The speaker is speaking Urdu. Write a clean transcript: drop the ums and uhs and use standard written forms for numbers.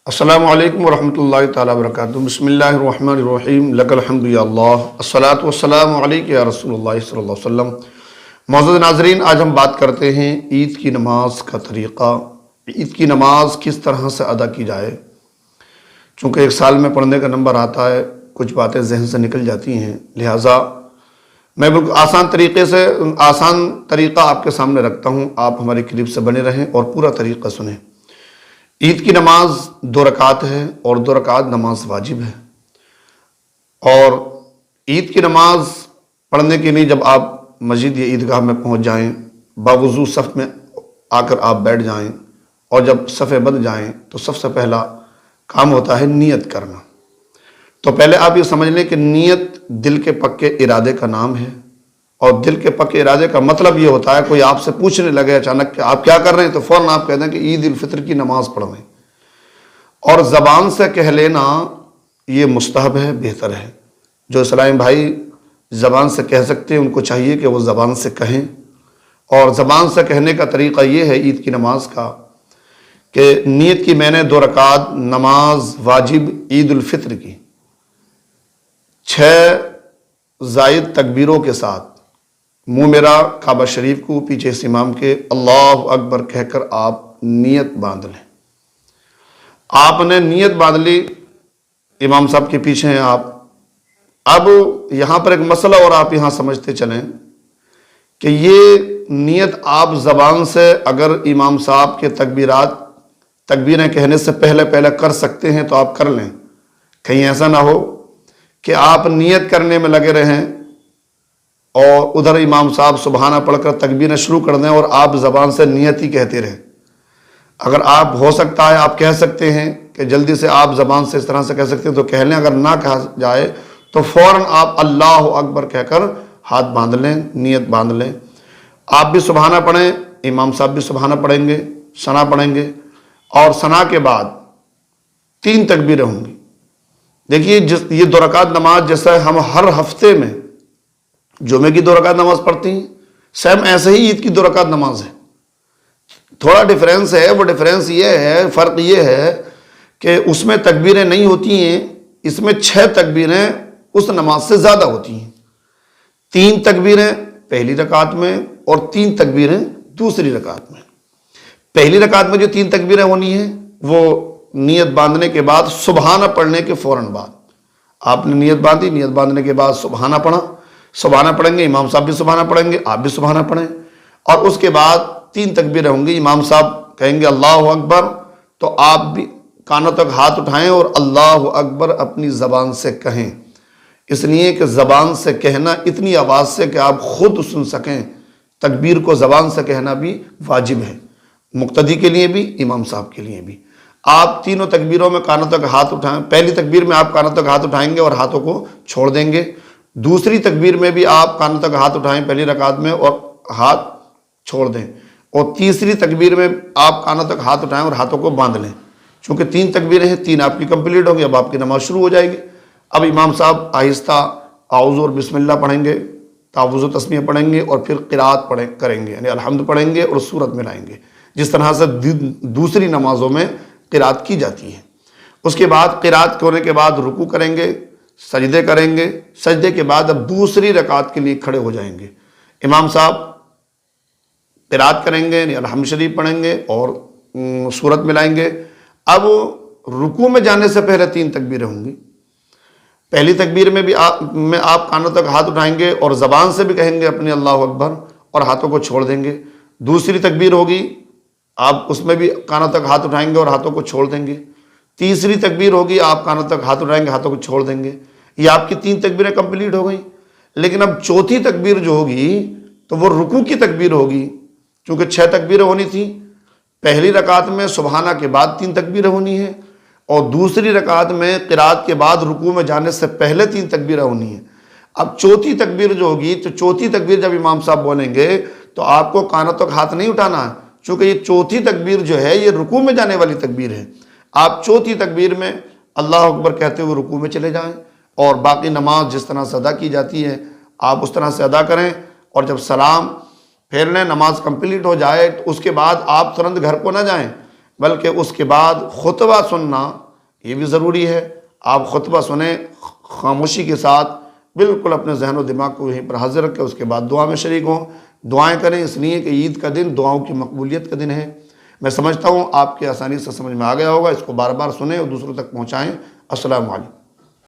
السلام علیکم ورحمۃ اللہ تعالیٰ وبرکاتہ۔ بسم اللہ الرحمن الرحیم، لک الحمد یا اللہ، الصلاۃ والسلام علیک یا رسول اللہ صلی اللہ علیہ وسلم۔ معزز ناظرین، آج ہم بات کرتے ہیں عید کی نماز کا طریقہ، عید کی نماز کس طرح سے ادا کی جائے۔ چونکہ ایک سال میں پڑھنے کا نمبر آتا ہے، کچھ باتیں ذہن سے نکل جاتی ہیں، لہٰذا میں بالکل آسان طریقہ آپ کے سامنے رکھتا ہوں۔ آپ ہماری کلپ سے بنے رہیں اور پورا طریقہ سنیں۔ عید کی نماز 2 رکعت ہے اور 2 رکعت نماز واجب ہے، اور عید کی نماز پڑھنے کے لیے جب آپ مسجد یا عیدگاہ میں پہنچ جائیں، باوضو صف میں آ کر آپ بیٹھ جائیں، اور جب صفیں بند جائیں تو سب سے پہلا کام ہوتا ہے نیت کرنا۔ تو پہلے آپ یہ سمجھ لیں کہ نیت دل کے پکے ارادے کا نام ہے، اور دل کے پکے ارادے کا مطلب یہ ہوتا ہے کوئی آپ سے پوچھنے لگے اچانک کہ آپ کیا کر رہے ہیں، تو فوراً آپ کہہ دیں کہ عید الفطر کی نماز پڑھ رہے ہیں۔ اور زبان سے کہہ لینا یہ مستحب ہے، بہتر ہے۔ جو اسلامی بھائی زبان سے کہہ سکتے ہیں ان کو چاہیے کہ وہ زبان سے کہیں، اور زبان سے کہنے کا طریقہ یہ ہے عید کی نماز کا کہ نیت کی میں نے 2 رکعت نماز واجب عید الفطر کی 6 زائد تکبیروں کے ساتھ منہ میرا کعبہ شریف کو پیچھے سے امام کے اللہ اکبر کہہ کر آپ نیت باندھ لیں۔ آپ نے نیت باندھ لی، امام صاحب کے پیچھے ہیں آپ۔ اب یہاں پر ایک مسئلہ اور آپ یہاں سمجھتے چلیں کہ یہ نیت آپ زبان سے اگر امام صاحب کے تکبیریں کہنے سے پہلے کر سکتے ہیں تو آپ کر لیں۔ کہیں ایسا نہ ہو کہ آپ نیت کرنے میں لگے رہیں اور ادھر امام صاحب سبحانہ پڑھ کر تکبیریں شروع کر دیں اور آپ زبان سے نیت ہی کہتے رہیں۔ اگر آپ ہو سکتا ہے آپ کہہ سکتے ہیں کہ جلدی سے آپ زبان سے اس طرح سے کہہ سکتے ہیں تو کہہ لیں، اگر نہ کہا جائے تو فوراً آپ اللہ اکبر کہہ کر ہاتھ باندھ لیں، نیت باندھ لیں۔ آپ بھی سبحانہ پڑھیں، امام صاحب بھی سبحانہ پڑھیں گے، ثنا پڑھیں گے، اور ثنا کے بعد 3 تکبیریں ہوں گی۔ دیکھیے یہ 2 رکعت نماز جیسا ہم ہر ہفتے میں جمعے کی 2 رکعت نماز پڑھتی ہیں، سیم ایسے ہی عید کی 2 رکعت نماز ہے۔ تھوڑا ڈیفرنس ہے، وہ ڈیفرنس یہ ہے، فرق یہ ہے کہ اس میں تکبیریں نہیں ہوتی ہیں، اس میں 6 تکبیریں اس نماز سے زیادہ ہوتی ہیں۔ 3 تکبیریں پہلی رکعت میں اور 3 تکبیریں دوسری رکعت میں۔ پہلی رکعت میں جو 3 تکبیریں ہونی ہیں وہ نیت باندھنے کے بعد سبحانہ پڑھنے کے فوراً بعد آپ نے نیت باندھی، نیت باندھنے کے بعد سبحانہ پڑھا، سبحانہ پڑھیں گے، امام صاحب بھی سبحانہ پڑھیں گے، آپ بھی سبحانہ پڑھیں، اور اس کے بعد 3 تکبیریں ہوں گی۔ امام صاحب کہیں گے اللہ اکبر تو آپ بھی کانوں تک ہاتھ اٹھائیں اور اللہ اکبر اپنی زبان سے کہیں، اس لیے کہ زبان سے کہنا اتنی آواز سے کہ آپ خود سن سکیں۔ تکبیر کو زبان سے کہنا بھی واجب ہے، مقتدی کے لیے بھی، امام صاحب کے لیے بھی۔ آپ تینوں تکبیروں میں کانوں تک ہاتھ اٹھائیں۔ پہلی تکبیر میں آپ کانوں تک ہاتھ اٹھائیں گے اور ہاتھوں کو چھوڑ دیں گے۔ دوسری تکبیر میں بھی آپ کانوں تک ہاتھ اٹھائیں پہلی رکعت میں اور ہاتھ چھوڑ دیں، اور تیسری تکبیر میں آپ کانوں تک ہاتھ اٹھائیں اور ہاتھوں کو باندھ لیں۔ چونکہ 3 تکبیریں ہیں، 3 آپ کی کمپلیٹ ہوں گی، اب آپ کی نماز شروع ہو جائے گی۔ اب امام صاحب آہستہ اعوذ اور بسم اللہ پڑھیں گے، تعوذ و تسمیہ پڑھیں گے، اور پھر قرات کریں گے، یعنی الحمد پڑھیں گے اور سورت ملائیں گے، جس طرح سے دوسری نمازوں میں قرات کی جاتی ہے۔ اس کے بعد قرات ہونے کے بعد رکوع کریں گے، سجدے کریں گے، سجدے کے بعد اب دوسری رکعت کے لیے کھڑے ہو جائیں گے۔ امام صاحب قرات کریں گے، یعنی الحمد شریف پڑھیں گے اور سورت ملائیں گے۔ اب رکوع میں جانے سے پہلے 3 تکبیریں ہوں گی۔ پہلی تکبیر میں بھی آپ کانوں تک ہاتھ اٹھائیں گے اور زبان سے بھی کہیں گے اپنے اللہ اکبر اور ہاتھوں کو چھوڑ دیں گے۔ دوسری تکبیر ہوگی، آپ اس میں بھی کانوں تک ہاتھ اٹھائیں گے اور ہاتھوں کو چھوڑ دیں گے۔ تیسری تکبیر ہوگی، آپ کانوں تک ہاتھ اٹھائیں گے، ہاتھوں کو چھوڑ دیں گے۔ یہ آپ کی 3 تکبیریں کمپلیٹ ہو گئیں۔ لیکن اب چوتھی تکبیر جو ہوگی تو وہ رکوع کی تکبیر ہوگی، چونکہ 6 تکبیریں ہونی تھیں۔ پہلی رکعت میں سبحانہ کے بعد 3 تکبیریں ہونی ہیں، اور دوسری رکعت میں قرات کے بعد رکوع میں جانے سے پہلے 3 تکبیریں ہونی ہیں۔ اب چوتھی تکبیر جو ہوگی تو چوتھی تکبیر جب امام صاحب بولیں گے تو آپ کو کانوں تک ہاتھ نہیں اٹھانا ہے، چونکہ یہ چوتھی تکبیر جو ہے یہ رکوع میں جانے والی تکبیر ہے۔ آپ چوتھی تکبیر میں اللہ اکبر کہتے ہوئے رکوع میں چلے جائیں، اور باقی نماز جس طرح سے ادا کی جاتی ہے آپ اس طرح سے ادا کریں، اور جب سلام پھیر لیں، نماز کمپلیٹ ہو جائے تو اس کے بعد آپ ترنت گھر کو نہ جائیں، بلکہ اس کے بعد خطبہ سننا یہ بھی ضروری ہے۔ آپ خطبہ سنیں خاموشی کے ساتھ، بالکل اپنے ذہن و دماغ کو یہیں پر حاضر رکھیں، اس کے بعد دعا میں شریک ہوں، دعائیں کریں، اس لیے کہ عید کا دن دعاؤں کی مقبولیت کا دن ہے۔ میں سمجھتا ہوں آپ کے آسانی سے سمجھ میں آ گیا ہوگا، اس کو بار بار سنیں اور دوسروں تک پہنچائیں۔ السلام علیکم۔